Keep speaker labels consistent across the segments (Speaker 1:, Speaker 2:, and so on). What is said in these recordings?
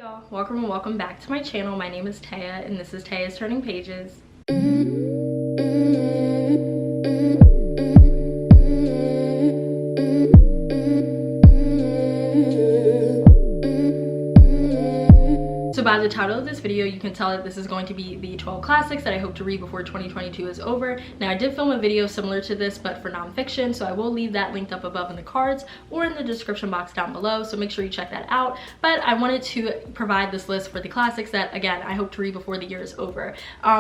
Speaker 1: y'all, welcome and welcome back to my channel. My name is Taya and this is Taya's Turning Pages. So by the title of this video, you can tell that this is going to be the 12 classics that I hope to read before 2022 is over. Now I did film a video similar to this but for nonfiction, so I will leave that linked up above in the cards or in the description box down below, so make sure you check that out. But I wanted to provide this list for the classics that, again, I hope to read before the year is over.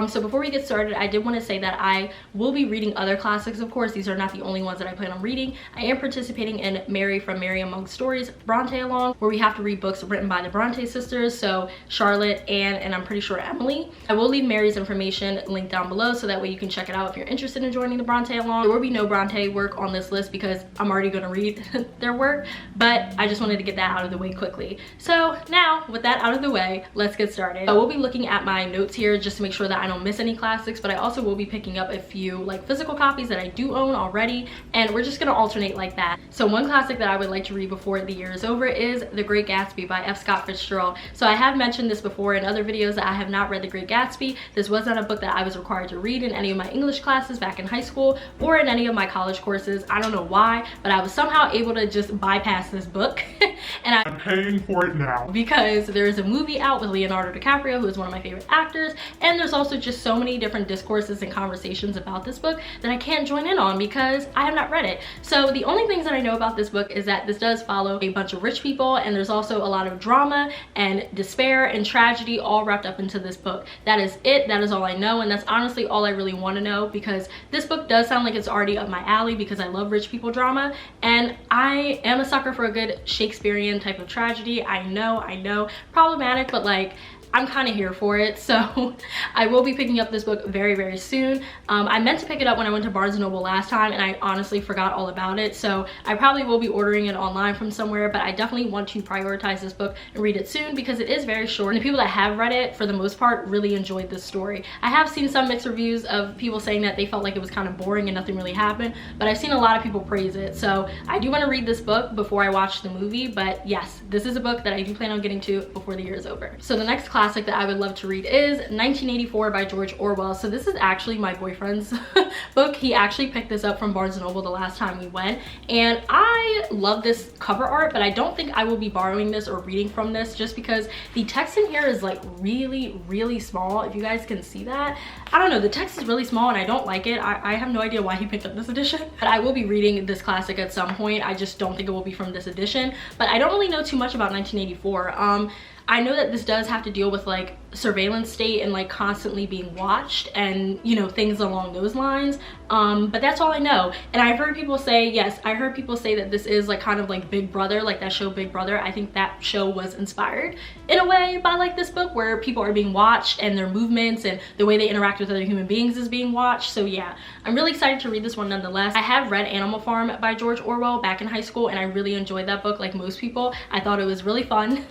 Speaker 1: So before we get started, I did want to say that I will be reading other classics. Of course, these are not the only ones that I plan on reading. I am participating in Mary from Mary Among Stories Brontealong, where we have to read books written by the Bronte sisters, so Charlotte, Anne, and I'm pretty sure Emily. I will leave Mary's information linked down below so that way you can check it out if you're interested in joining the Brontealong. There will be no Bronte work on this list because I'm already going to read their work, but I just wanted to get that out of the way quickly. So now, with that out of the way, let's get started. I will be looking at my notes here just to make sure that I don't miss any classics, but I also will be picking up a few like physical copies that I do own already, and we're just going to alternate like that. So one classic that I would like to read before the year is over is The Great Gatsby by F. Scott Fitzgerald. So I have mentioned this before in other videos that I have not read The Great Gatsby. This was not a book that I was required to read in any of my English classes back in high school or in any of my college courses. I don't know why, but I was somehow able to just bypass this book and I'm
Speaker 2: paying for it now
Speaker 1: because there is a movie out with Leonardo DiCaprio, who is one of my favorite actors, and there's also just so many different discourses and conversations about this book that I can't join in on because I have not read it. So the only things that I know about this book is that this does follow a bunch of rich people, and there's also a lot of drama and despair and tragedy all wrapped up into this book. That is it. That is all I know, and that's honestly all I really want to know because this book does sound like it's already up my alley because I love rich people drama, and I am a sucker for a good Shakespearean type of tragedy. I know, problematic, but like I'm kind of here for it. So I will be picking up this book very, very soon. I meant to pick it up when I went to Barnes & Noble last time, and I honestly forgot all about it. So I probably will be ordering it online from somewhere, but I definitely want to prioritize this book and read it soon because it is very short. And the people that have read it, for the most part, really enjoyed this story. I have seen some mixed reviews of people saying that they felt like it was kind of boring and nothing really happened, but I've seen a lot of people praise it. So I do want to read this book before I watch the movie, but yes, this is a book that I do plan on getting to before the year is over. So the next classic that I would love to read is 1984 by George Orwell. So this is actually my boyfriend's book. He actually picked this up from Barnes & Noble the last time we went, and I love this cover art, but I don't think I will be borrowing this or reading from this just because the text in here is like really, really small. If you guys can see that, I don't know, the text is really small and I don't like it. I have no idea why he picked up this edition, but I will be reading this classic at some point. I just don't think it will be from this edition, but I don't really know too much about 1984. I know that this does have to deal with like surveillance state and like constantly being watched and, you know, things along those lines, but that's all I know. And I've heard people say, yes, I heard people say that this is like kind of like Big Brother, like that show Big Brother. I think that show was inspired in a way by like this book where people are being watched and their movements and the way they interact with other human beings is being watched. So yeah, I'm really excited to read this one nonetheless. I have read Animal Farm by George Orwell back in high school, and I really enjoyed that book like most people. I thought it was really fun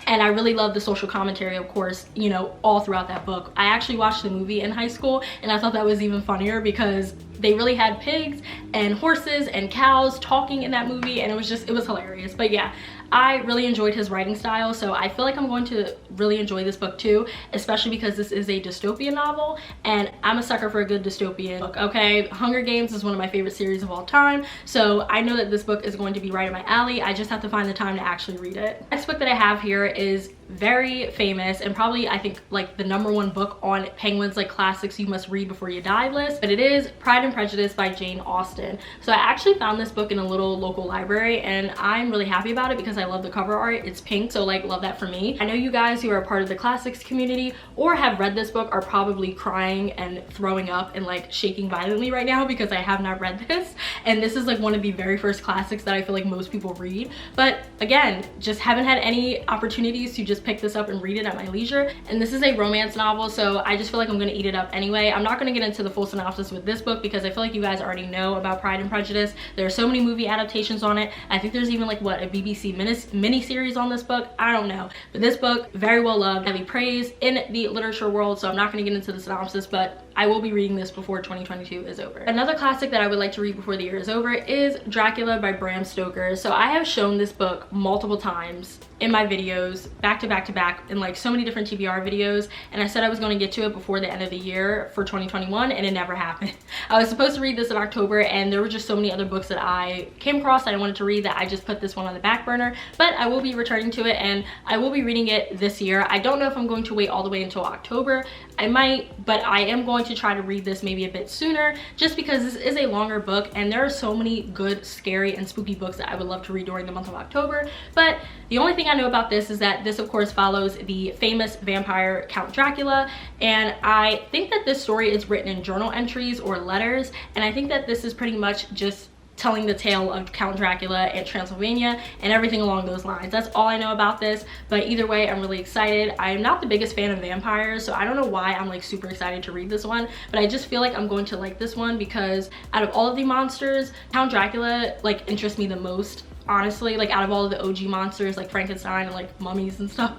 Speaker 1: and I really love the social commentary, of course, you know, all throughout that book. I actually watched the movie in high school and I thought that was even funnier because they really had pigs and horses and cows talking in that movie, and it was hilarious. But yeah, I really enjoyed his writing style, so I feel like I'm going to really enjoy this book too, especially because this is a dystopian novel, and I'm a sucker for a good dystopian book, okay? Hunger Games is one of my favorite series of all time, so I know that this book is going to be right up my alley. I just have to find the time to actually read it. Next book that I have here is very famous and probably, I think, like the #1 book on Penguin's like classics you must read before you die list, but it is Pride and Prejudice by Jane Austen. So I actually found this book in a little local library, and I'm really happy about it because I love the cover art. It's pink, so like love that for me. I know you guys who are a part of the classics community or have read this book are probably crying and throwing up and like shaking violently right now because I have not read this, and this is like one of the very first classics that I feel like most people read, but again, just haven't had any opportunities to just pick this up and read it at my leisure. And this is a romance novel, so I just feel like I'm gonna eat it up anyway. I'm not gonna get into the full synopsis with this book because I feel like you guys already know about Pride and Prejudice. There are so many movie adaptations on it. I think there's even like what, a BBC mini series on this book. I don't know, but this book very well loved, heavily praised in the literature world, so I'm not gonna get into the synopsis, but I will be reading this before 2022 is over. Another classic that I would like to read before the year is over is Dracula by Bram Stoker. So I have shown this book multiple times in my videos, back to back to back, in like so many different TBR videos, and I said I was going to get to it before the end of the year for 2021, and it never happened. I was supposed to read this in October, and there were just so many other books that I came across that I wanted to read that I just put this one on the back burner, but I will be returning to it, and I will be reading it this year. I don't know if I'm going to wait all the way until October. I might, but I am going to try to read this maybe a bit sooner, just because this is a longer book, and there are so many good, scary, and spooky books that I would love to read during the month of October. But the only thing I know about this is that this of course follows the famous vampire Count Dracula, and I think that this story is written in journal entries or letters, and I think that this is pretty much just telling the tale of Count Dracula and Transylvania and everything along those lines. That's all I know about this, but either way, I'm really excited. I'm not the biggest fan of vampires, so I don't know why I'm like super excited to read this one, but I just feel like I'm going to like this one because out of all of the monsters, Count Dracula like interests me the most. Honestly, like out of all of the OG monsters like Frankenstein and like mummies and stuff,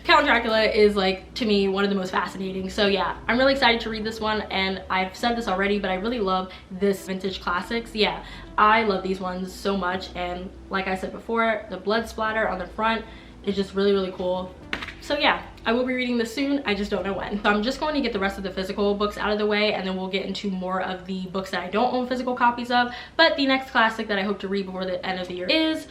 Speaker 1: Count Dracula is like to me one of the most fascinating. So yeah, I'm really excited to read this one, and I've said this already, but I really love this vintage classics. Yeah, I love these ones so much, and like I said before, the blood splatter on the front is just really, really cool. So yeah, I will be reading this soon, I just don't know when. So I'm just going to get the rest of the physical books out of the way, and then we'll get into more of the books that I don't own physical copies of. But the next classic that I hope to read before the end of the year is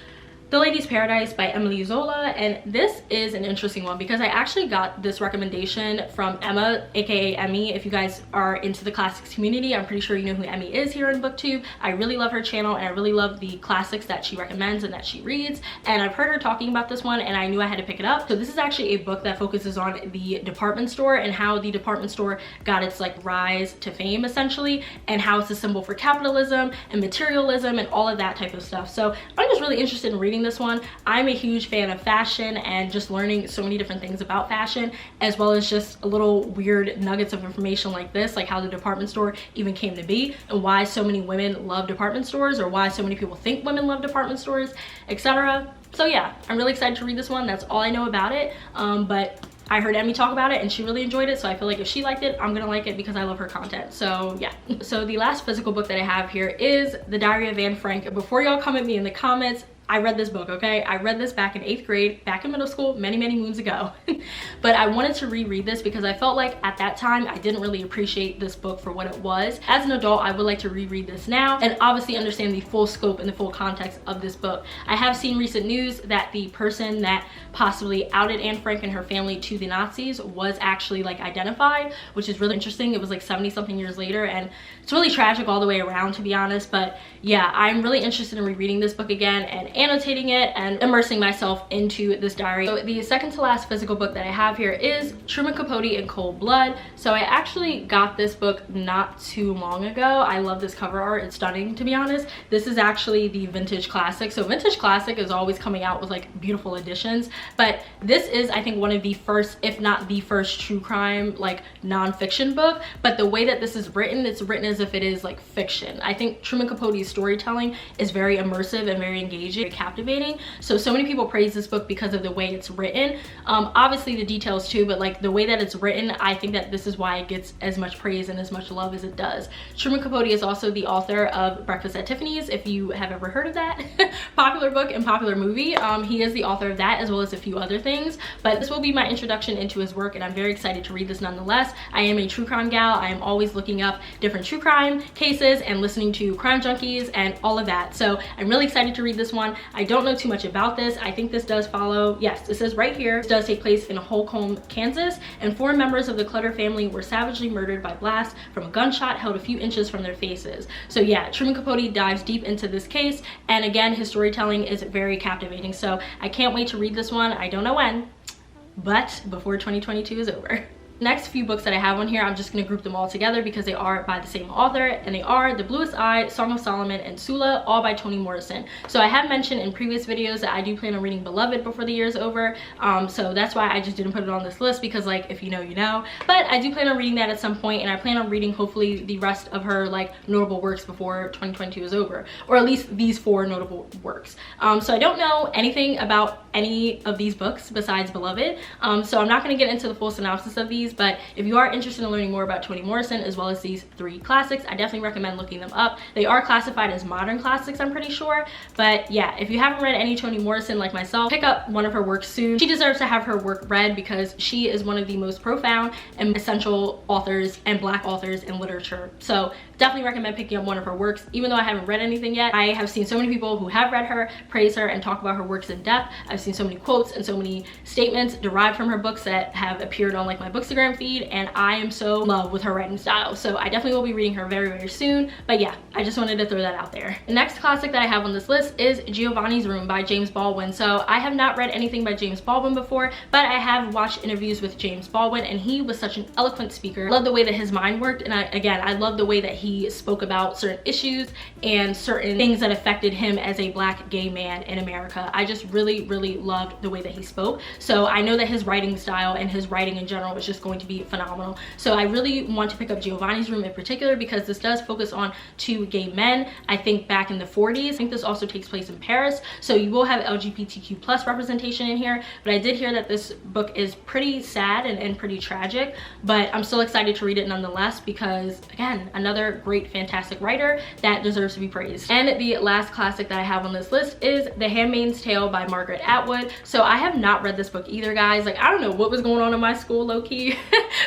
Speaker 1: The Lady's Paradise by Emily Zola, and this is an interesting one because I actually got this recommendation from Emma, aka Emmy. If you guys are into the classics community, I'm pretty sure you know who Emmy is here in BookTube. I really love her channel, and I really love the classics that she recommends and that she reads, and I've heard her talking about this one, and I knew I had to pick it up. So this is actually a book that focuses on the department store and how the department store got its like rise to fame essentially, and how it's a symbol for capitalism and materialism and all of that type of stuff. So I'm just really interested in reading this one. I'm a huge fan of fashion and just learning so many different things about fashion, as well as just a little weird nuggets of information like this, like how the department store even came to be and why so many women love department stores, or why so many people think women love department stores, etc. So yeah, I'm really excited to read this one. That's all I know about it, but I heard Emmy talk about it and she really enjoyed it, so I feel like if she liked it, I'm gonna like it because I love her content. So yeah. So the last physical book that I have here is The Diary of Anne Frank. Before y'all come at me in the comments, I read this book, okay? I read this back in 8th grade, back in middle school, many, many moons ago. But I wanted to reread this because I felt like at that time, I didn't really appreciate this book for what it was. As an adult, I would like to reread this now and obviously understand the full scope and the full context of this book. I have seen recent news that the person that possibly outed Anne Frank and her family to the Nazis was actually like identified, which is really interesting. It was like 70 something years later, and it's really tragic all the way around, to be honest. But yeah, I'm really interested in rereading this book again and annotating it and immersing myself into this diary. So the second to last physical book that I have here is Truman Capote in Cold Blood. So I actually got this book not too long ago. I love this cover art, it's stunning, to be honest. This is actually the vintage classic. So vintage classic is always coming out with like beautiful editions, but this is, I think, one of the first, if not the first, true crime like non-fiction book. But the way that this is written, it's written as if it is like fiction. I think Truman Capote's storytelling is very immersive and very engaging, very captivating. So many people praise this book because of the way it's written. Obviously the details too, but like the way that it's written, I think that this is why it gets as much praise and as much love as it does. Truman Capote is also the author of Breakfast at Tiffany's, if you have ever heard of that popular book and popular movie. He is the author of that, as well as a few other things, but this will be my introduction into his work, and I'm very excited to read this nonetheless. I am a true crime gal. I am always looking up different true crime cases and listening to Crime Junkies and all of that, so I'm really excited to read this one. I don't know too much about this. I think this does follow, yes, it says right here, this does take place in Holcomb, Kansas, and 4 members of the Clutter family were savagely murdered by blast from a gunshot held a few inches from their faces. So yeah, Truman Capote dives deep into this case, and again, his storytelling is very captivating, so I can't wait to read this one. I don't know when, but before 2022 is over. Next few books that I have on here, I'm just going to group them all together because they are by the same author, and they are The Bluest Eye, Song of Solomon, and Sula, all by Toni Morrison. So I have mentioned in previous videos that I do plan on reading Beloved before the year is over, so that's why I just didn't put it on this list, because like, if you know, you know. But I do plan on reading that at some point, and I plan on reading hopefully the rest of her like notable works before 2022 is over, or at least these 4 notable works. So I don't know anything about any of these books besides Beloved. So I'm not going to get into the full synopsis of these, but if you are interested in learning more about Toni Morrison as well as these 3 classics, I definitely recommend looking them up. They are classified as modern classics, I'm pretty sure. But yeah, if you haven't read any Toni Morrison like myself, pick up one of her works soon. She deserves to have her work read because she is one of the most profound and essential authors and Black authors in literature. So definitely recommend picking up one of her works. Even though I haven't read anything yet, I have seen so many people who have read her praise her and talk about her works in depth. I've seen so many quotes and so many statements derived from her books that have appeared on like my Bookstagram feed, and I am so in love with her writing style. So I definitely will be reading her very, very soon. But yeah, I just wanted to throw that out there. The next classic that I have on this list is Giovanni's Room by James Baldwin. So I have not read anything by James Baldwin before, but I have watched interviews with James Baldwin, and he was such an eloquent speaker. I love the way that his mind worked, and I love the way that he spoke about certain issues and certain things that affected him as a Black gay man in America. I just really, really loved the way that he spoke. So I know that his writing style and his writing in general is just going to be phenomenal. So I really want to pick up Giovanni's Room in particular because this does focus on 2 gay men, I think back in the 40s. I think this also takes place in Paris. So you will have LGBTQ plus representation in here, but I did hear that this book is pretty sad and pretty tragic, but I'm still excited to read it nonetheless because, again, another great, fantastic writer that deserves to be praised. And the last classic that I have on this list is The Handmaid's Tale by Margaret Atwood. So I have not read this book either, guys. Like, I don't know what was going on in my school, low-key,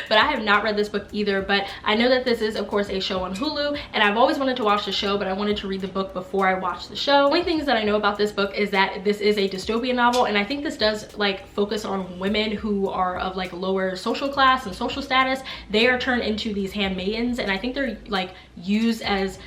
Speaker 1: but I have not read this book either. But I know that this is, of course, a show on Hulu, and I've always wanted to watch the show, but I wanted to read the book before I watched the show. The only things that I know about this book is that this is a dystopian novel, and I think this does like focus on women who are of like lower social class and social status. They are turned into these handmaidens, and I think they're like used as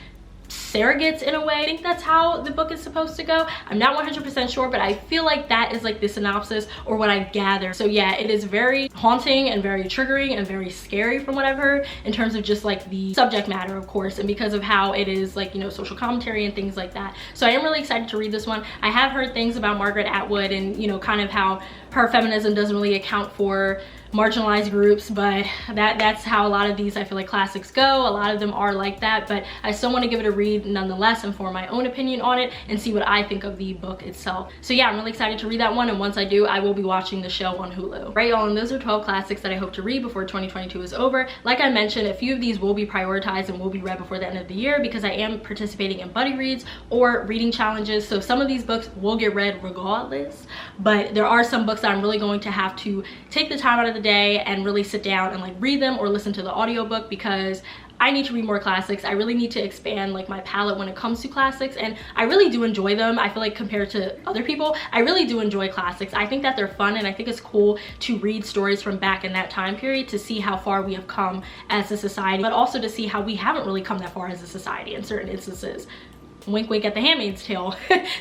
Speaker 1: surrogates in a way. I think that's how the book is supposed to go. I'm not 100% sure, but I feel like that is like the synopsis or what I gather. So yeah, it is very haunting and very triggering and very scary from what I've heard in terms of just like the subject matter, of course, and because of how it is like, you know, social commentary and things like that. So I am really excited to read this one. I have heard things about Margaret Atwood and, you know, kind of how her feminism doesn't really account for marginalized groups, but that's how a lot of these, I feel like, classics go. A lot of them are like that, but I still want to give it a read nonetheless and form my own opinion on it and see what I think of the book itself. So yeah, I'm really excited to read that one, and once I do, I will be watching the show on Hulu. Right, y'all, and those are 12 classics that I hope to read before 2022 is over. Like I mentioned, a few of these will be prioritized and will be read before the end of the year because I am participating in buddy reads or reading challenges, so some of these books will get read regardless, but there are some books that I'm really going to have to take the time out of the day and really sit down and like read them or listen to the audiobook because I need to read more classics. I really need to expand like my palette when it comes to classics, and I really do enjoy them. I feel like compared to other people, I really do enjoy classics. I think that they're fun, and I think it's cool to read stories from back in that time period to see how far we have come as a society, but also to see how we haven't really come that far as a society in certain instances. Wink wink at The Handmaid's Tale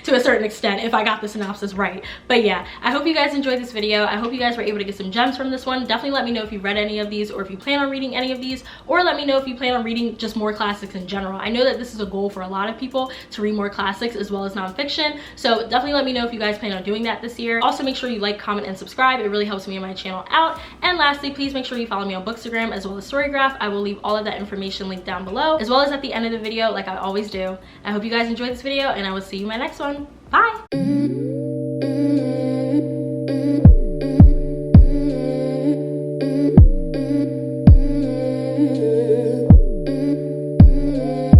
Speaker 1: to a certain extent, if I got the synopsis right. But yeah, I hope you guys enjoyed this video. I hope you guys were able to get some gems from this one. Definitely let me know if you read any of these or if you plan on reading any of these, or let me know if you plan on reading just more classics in general. I know that this is a goal for a lot of people to read more classics as well as nonfiction, so definitely let me know if you guys plan on doing that this year. Also, make sure you like, comment, and subscribe. It really helps me and my channel out. And lastly, please make sure you follow me on Bookstagram as well as Storygraph. I will leave all of that information linked down below, as well as at the end of the video like I always do. I hope you guys enjoyed this video, and I will see you in my next one. Bye!